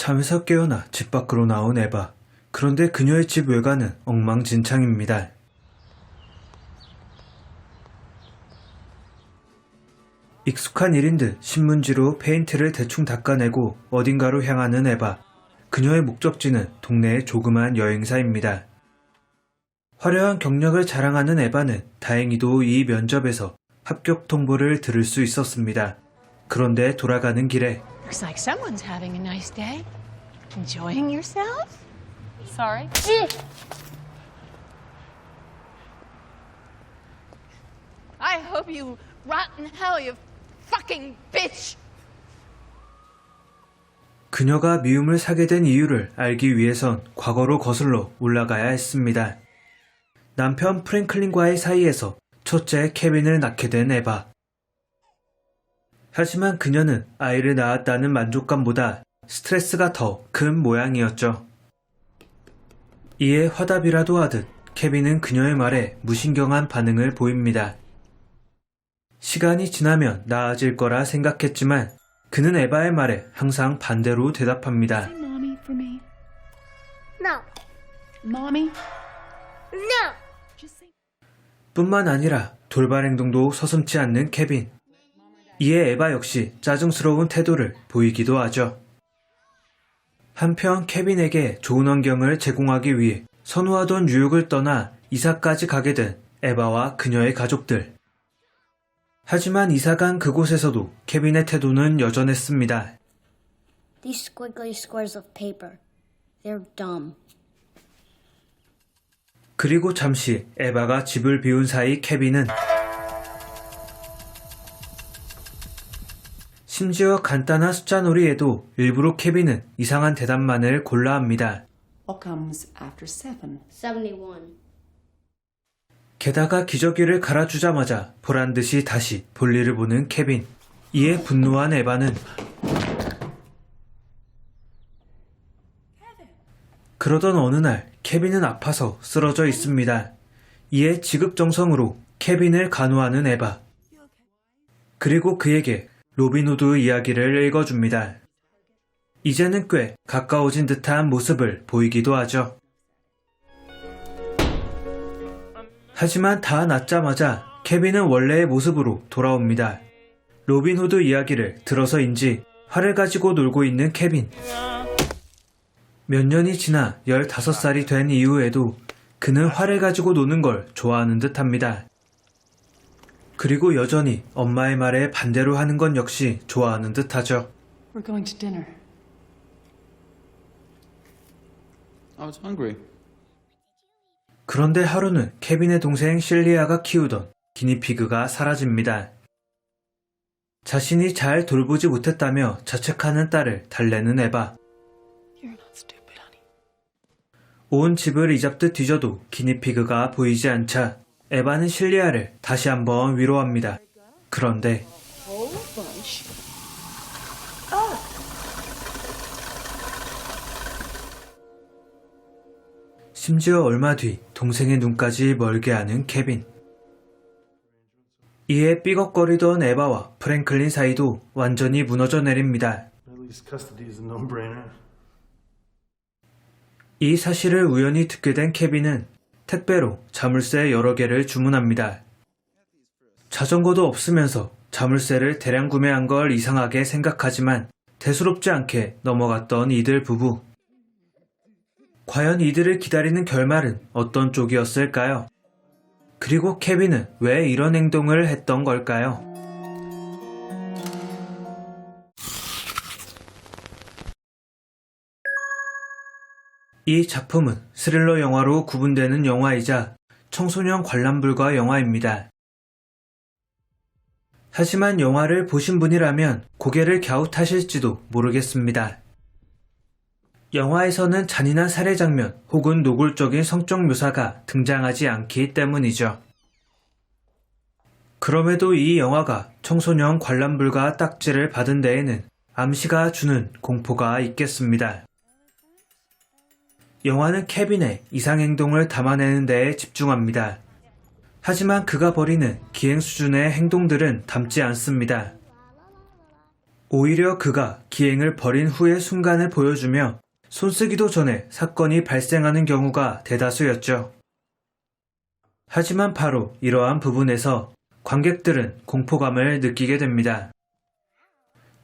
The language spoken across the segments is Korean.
잠에서 깨어나 집 밖으로 나온 에바. 그런데 그녀의 집 외관은 엉망진창입니다. 익숙한 일인 듯 신문지로 페인트를 대충 닦아내고 어딘가로 향하는 에바. 그녀의 목적지는 동네의 조그만 여행사입니다. 화려한 경력을 자랑하는 에바는 다행히도 이 면접에서 합격 통보를 들을 수 있었습니다. 그런데 돌아가는 길에 Looks like someone's having a nice day. Enjoying yourself? Sorry. I hope you rot in hell, you fucking bitch! 그녀가 미움을 사게 된 이유를 알기 위해선 과거로 거슬러 올라가야 했습니다. 남편 프랭클린과의 사이에서 첫째 케빈을 낳게 된 에바. 하지만 그녀는 아이를 낳았다는 만족감보다 스트레스가 더 큰 모양이었죠. 이에 화답이라도 하듯 케빈은 그녀의 말에 무신경한 반응을 보입니다. 시간이 지나면 나아질 거라 생각했지만 그는 에바의 말에 항상 반대로 대답합니다. Say mommy for me. No. Mommy? No. Just say. 뿐만 아니라 돌발 행동도 서슴지 않는 케빈. 이에 에바 역시 짜증스러운 태도를 보이기도 하죠. 한편 케빈에게 좋은 환경을 제공하기 위해 선호하던 뉴욕을 떠나 이사까지 가게 된 에바와 그녀의 가족들. 하지만 이사간 그곳에서도 케빈의 태도는 여전했습니다. These squiggly squares of paper. They're dumb. 그리고 잠시 에바가 집을 비운 사이 케빈은 심지어 간단한 숫자 놀이에도 일부러 케빈은 이상한 대답만을 골라 합니다. What comes after 7? 71. 게다가 기저귀를 갈아주자마자 보란듯이 다시 볼일을 보는 케빈. 이에 분노한 에바는 그러던 어느 날 케빈은 아파서 쓰러져 있습니다. 이에 지극정성으로 케빈을 간호하는 에바. 그리고 그에게 로빈후드 이야기를 읽어줍니다. 이제는 꽤 가까워진 듯한 모습을 보이기도 하죠. 하지만 다 낫자마자 케빈은 원래의 모습으로 돌아옵니다. 로빈후드 이야기를 들어서인지 활을 가지고 놀고 있는 케빈. 몇 년이 지나 15살이 된 이후에도 그는 활을 가지고 노는 걸 좋아하는 듯합니다. 그리고 여전히 엄마의 말에 반대로 하는 건 역시 좋아하는 듯하죠. We're going to dinner. I was hungry. 그런데 하루는 케빈의 동생 실리아가 키우던 기니피그가 사라집니다. 자신이 잘 돌보지 못했다며 자책하는 딸을 달래는 에바. You're not stupid, honey. 온 집을 이잡듯 뒤져도 기니피그가 보이지 않자 에바는 실리아를 다시 한번 위로합니다. 그런데 심지어 얼마 뒤 동생의 눈까지 멀게 하는 케빈. 이에 삐걱거리던 에바와 프랭클린 사이도 완전히 무너져 내립니다. 이 사실을 우연히 듣게 된 케빈은 택배로 자물쇠 여러 개를 주문합니다. 자전거도 없으면서 자물쇠를 대량 구매한 걸 이상하게 생각하지만 대수롭지 않게 넘어갔던 이들 부부. 과연 이들을 기다리는 결말은 어떤 쪽이었을까요? 그리고 케빈은 왜 이런 행동을 했던 걸까요? 이 작품은 스릴러 영화로 구분되는 영화이자 청소년 관람 불가 영화입니다. 하지만 영화를 보신 분이라면 고개를 갸웃하실지도 모르겠습니다. 영화에서는 잔인한 살해 장면 혹은 노골적인 성적 묘사가 등장하지 않기 때문이죠. 그럼에도 이 영화가 청소년 관람 불가 딱지를 받은 데에는 암시가 주는 공포가 있겠습니다. 영화는 케빈의 이상행동을 담아내는 데에 집중합니다. 하지만 그가 벌이는 기행 수준의 행동들은 담지 않습니다. 오히려 그가 기행을 벌인 후의 순간을 보여주며 손쓰기도 전에 사건이 발생하는 경우가 대다수였죠. 하지만 바로 이러한 부분에서 관객들은 공포감을 느끼게 됩니다.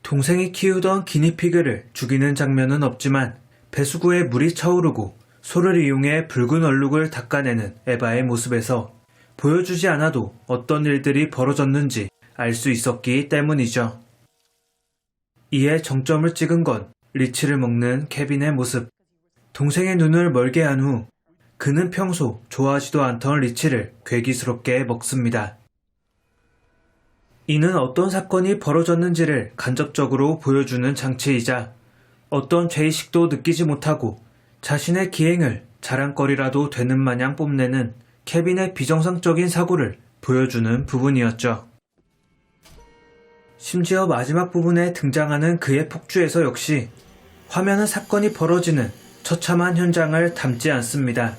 동생이 키우던 기니피그를 죽이는 장면은 없지만 배수구에 물이 차오르고 소를 이용해 붉은 얼룩을 닦아내는 에바의 모습에서 보여주지 않아도 어떤 일들이 벌어졌는지 알 수 있었기 때문이죠. 이에 정점을 찍은 건 리치를 먹는 케빈의 모습. 동생의 눈을 멀게 한 후 그는 평소 좋아하지도 않던 리치를 괴기스럽게 먹습니다. 이는 어떤 사건이 벌어졌는지를 간접적으로 보여주는 장치이자 어떤 죄의식도 느끼지 못하고 자신의 기행을 자랑거리라도 되는 마냥 뽐내는 케빈의 비정상적인 사고를 보여주는 부분이었죠. 심지어 마지막 부분에 등장하는 그의 폭주에서 역시 화면은 사건이 벌어지는 처참한 현장을 담지 않습니다.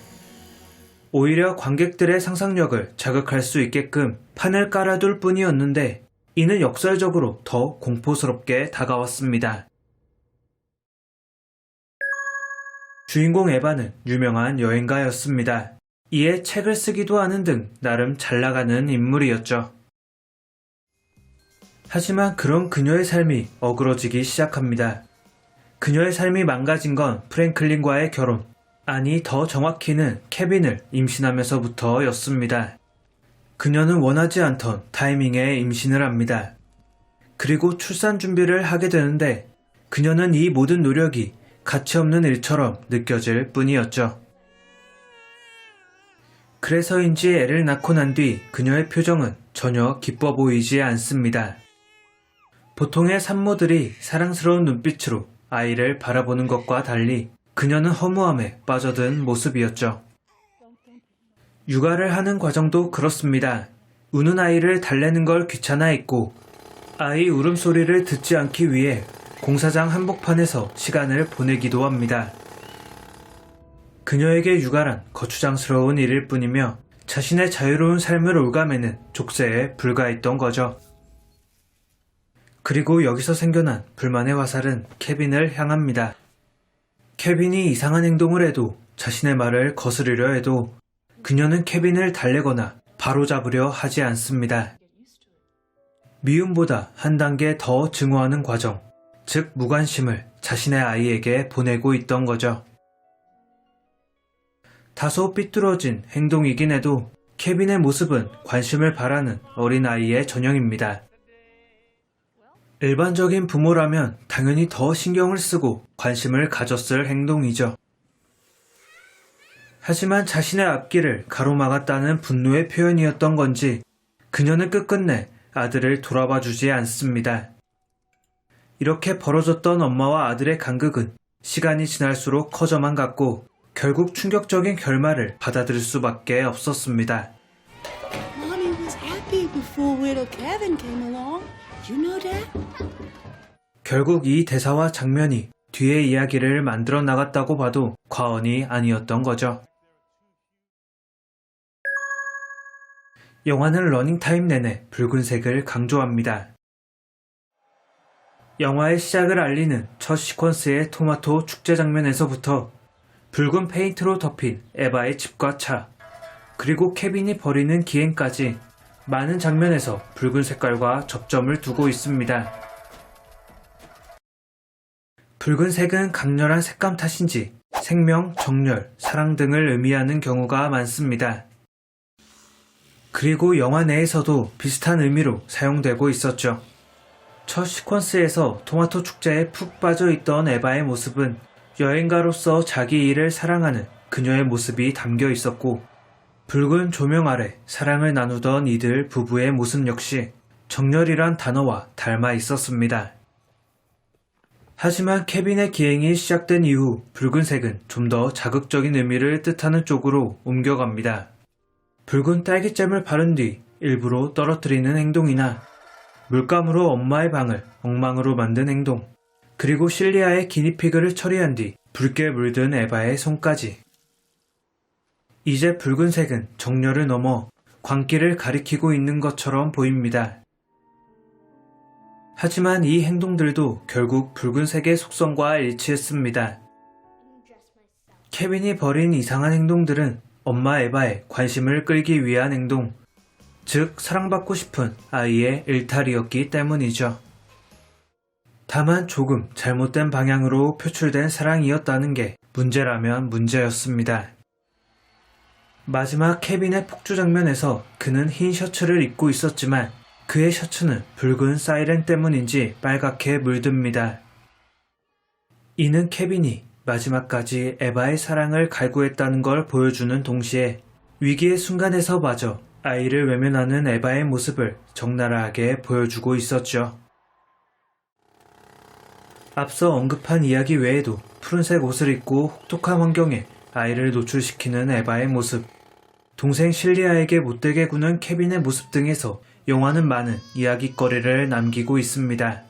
오히려 관객들의 상상력을 자극할 수 있게끔 판을 깔아둘 뿐이었는데 이는 역설적으로 더 공포스럽게 다가왔습니다. 주인공 에바는 유명한 여행가였습니다. 이에 책을 쓰기도 하는 등 나름 잘 나가는 인물이었죠. 하지만 그런 그녀의 삶이 어그러지기 시작합니다. 그녀의 삶이 망가진 건 프랭클린과의 결혼, 아니 더 정확히는 케빈을 임신하면서부터였습니다. 그녀는 원하지 않던 타이밍에 임신을 합니다. 그리고 출산 준비를 하게 되는데 그녀는 이 모든 노력이 가치없는 일처럼 느껴질 뿐이었죠. 그래서인지 애를 낳고 난 뒤 그녀의 표정은 전혀 기뻐 보이지 않습니다. 보통의 산모들이 사랑스러운 눈빛으로 아이를 바라보는 것과 달리 그녀는 허무함에 빠져든 모습이었죠. 육아를 하는 과정도 그렇습니다. 우는 아이를 달래는 걸 귀찮아했고 아이 울음소리를 듣지 않기 위해 공사장 한복판에서 시간을 보내기도 합니다. 그녀에게 육아란 거추장스러운 일일 뿐이며 자신의 자유로운 삶을 올가매는 족쇄에 불과했던 거죠. 그리고 여기서 생겨난 불만의 화살은 케빈을 향합니다. 케빈이 이상한 행동을 해도 자신의 말을 거스르려 해도 그녀는 케빈을 달래거나 바로잡으려 하지 않습니다. 미움보다 한 단계 더 증오하는 과정, 즉 무관심을 자신의 아이에게 보내고 있던 거죠. 다소 삐뚤어진 행동이긴 해도 케빈의 모습은 관심을 바라는 어린아이의 전형입니다. 일반적인 부모라면 당연히 더 신경을 쓰고 관심을 가졌을 행동이죠. 하지만 자신의 앞길을 가로막았다는 분노의 표현이었던 건지 그녀는 끝끝내 아들을 돌아봐 주지 않습니다. 이렇게 벌어졌던 엄마와 아들의 간극은 시간이 지날수록 커져만 갔고 결국 충격적인 결말을 받아들일 수밖에 없었습니다. Mommy was happy before little Kevin came along. You know that? 결국 이 대사와 장면이 뒤의 이야기를 만들어 나갔다고 봐도 과언이 아니었던 거죠. 영화는 러닝타임 내내 붉은색을 강조합니다. 영화의 시작을 알리는 첫 시퀀스의 토마토 축제 장면에서부터 붉은 페인트로 덮인 에바의 집과 차, 그리고 케빈이 벌이는 기행까지 많은 장면에서 붉은 색깔과 접점을 두고 있습니다. 붉은색은 강렬한 색감 탓인지 생명, 정열, 사랑 등을 의미하는 경우가 많습니다. 그리고 영화 내에서도 비슷한 의미로 사용되고 있었죠. 첫 시퀀스에서 토마토 축제에 푹 빠져있던 에바의 모습은 여행가로서 자기 일을 사랑하는 그녀의 모습이 담겨 있었고 붉은 조명 아래 사랑을 나누던 이들 부부의 모습 역시 정열이란 단어와 닮아 있었습니다. 하지만 케빈의 기행이 시작된 이후 붉은색은 좀 더 자극적인 의미를 뜻하는 쪽으로 옮겨갑니다. 붉은 딸기잼을 바른 뒤 일부러 떨어뜨리는 행동이나 물감으로 엄마의 방을 엉망으로 만든 행동, 그리고 실리아의 기니피그를 처리한 뒤 붉게 물든 에바의 손까지. 이제 붉은색은 정열을 넘어 광기를 가리키고 있는 것처럼 보입니다. 하지만 이 행동들도 결국 붉은색의 속성과 일치했습니다. 케빈이 벌인 이상한 행동들은 엄마 에바의 관심을 끌기 위한 행동, 즉 사랑받고 싶은 아이의 일탈이었기 때문이죠. 다만 조금 잘못된 방향으로 표출된 사랑이었다는 게 문제라면 문제였습니다. 마지막 케빈의 폭주 장면에서 그는 흰 셔츠를 입고 있었지만 그의 셔츠는 붉은 사이렌 때문인지 빨갛게 물듭니다. 이는 케빈이 마지막까지 에바의 사랑을 갈구했다는 걸 보여주는 동시에 위기의 순간에서마저 아이를 외면하는 에바의 모습을 적나라하게 보여주고 있었죠. 앞서 언급한 이야기 외에도 푸른색 옷을 입고 혹독한 환경에 아이를 노출시키는 에바의 모습, 동생 실리아에게 못되게 구는 케빈의 모습 등에서 영화는 많은 이야깃거리를 남기고 있습니다.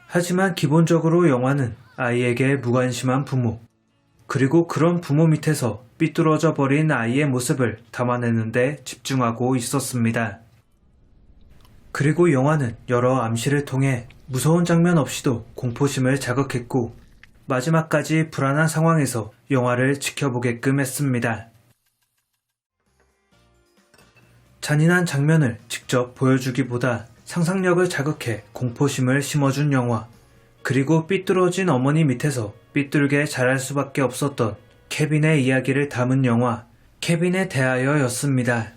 하지만 기본적으로 영화는 아이에게 무관심한 부모, 그리고 그런 부모 밑에서 삐뚤어져 버린 아이의 모습을 담아내는 데 집중하고 있었습니다. 그리고 영화는 여러 암시를 통해 무서운 장면 없이도 공포심을 자극했고 마지막까지 불안한 상황에서 영화를 지켜보게끔 했습니다. 잔인한 장면을 직접 보여주기보다 상상력을 자극해 공포심을 심어준 영화, 그리고 삐뚤어진 어머니 밑에서 삐뚤게 자랄 수밖에 없었던 케빈의 이야기를 담은 영화, 케빈에 대하여였습니다.